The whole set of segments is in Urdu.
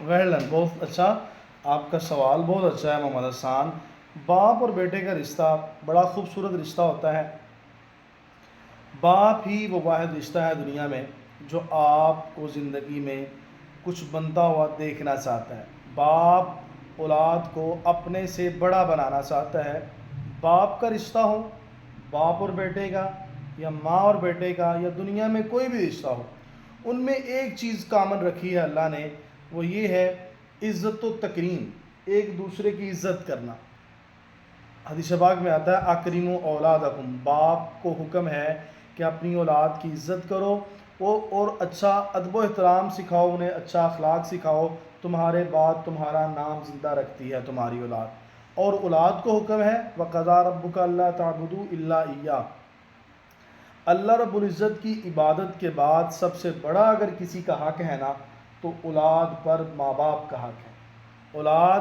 ویل بہت اچھا، آپ کا سوال بہت اچھا ہے محمد حسان۔ باپ اور بیٹے کا رشتہ بڑا خوبصورت رشتہ ہوتا ہے۔ باپ ہی وہ واحد رشتہ ہے دنیا میں جو آپ کو زندگی میں کچھ بنتا ہوا دیکھنا چاہتا ہے۔ باپ اولاد کو اپنے سے بڑا بنانا چاہتا ہے۔ باپ کا رشتہ ہو، باپ اور بیٹے کا، یا ماں اور بیٹے کا، یا دنیا میں کوئی بھی رشتہ ہو، ان میں ایک چیز کامن رکھی ہے اللہ نے، وہ یہ ہے عزت و تکریم، ایک دوسرے کی عزت کرنا۔ حدیث پاک میں آتا ہے اکرموا اولادکم، باپ کو حکم ہے کہ اپنی اولاد کی عزت کرو اور اچھا ادب و احترام سکھاؤ، انہیں اچھا اخلاق سکھاؤ، تمہارے بعد تمہارا نام زندہ رکھتی ہے تمہاری اولاد۔ اور اولاد کو حکم ہے وَقَضَىٰ رَبُّكَ أَلَّا تَعْبُدُوا إِلَّا إِيَّاهُ، اللہ رب العزت کی عبادت کے بعد سب سے بڑا اگر کسی کا حق ہے نا تو اولاد پر ماں باپ کا حق ہے۔ اولاد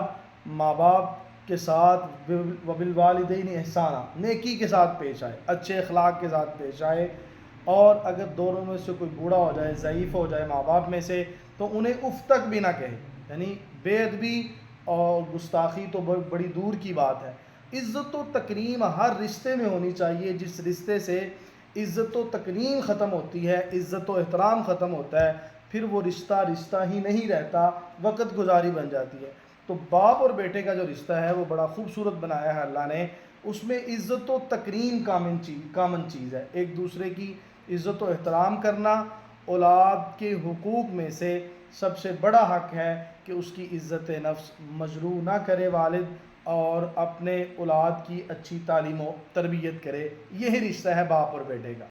ماں باپ کے ساتھ وبالوالدین احسانا، نیکی کے ساتھ پیش آئے، اچھے اخلاق کے ساتھ پیش آئے، اور اگر دونوں میں سے کوئی بوڑھا ہو جائے، ضعیف ہو جائے ماں باپ میں سے، تو انہیں اف تک بھی نہ کہے، یعنی بے ادبی اور گستاخی تو بڑی دور کی بات ہے۔ عزت و تکریم ہر رشتے میں ہونی چاہیے۔ جس رشتے سے عزت و تکریم ختم ہوتی ہے، عزت و احترام ختم ہوتا ہے، پھر وہ رشتہ رشتہ ہی نہیں رہتا، وقت گزاری بن جاتی ہے۔ تو باپ اور بیٹے کا جو رشتہ ہے وہ بڑا خوبصورت بنایا ہے اللہ نے، اس میں عزت و تکریم کامن چیز ہے، ایک دوسرے کی عزت و احترام کرنا۔ اولاد کے حقوق میں سے سب سے بڑا حق ہے کہ اس کی عزت نفس مجروح نہ کرے والد، اور اپنے اولاد کی اچھی تعلیم و تربیت کرے۔ یہی رشتہ ہے باپ اور بیٹے کا۔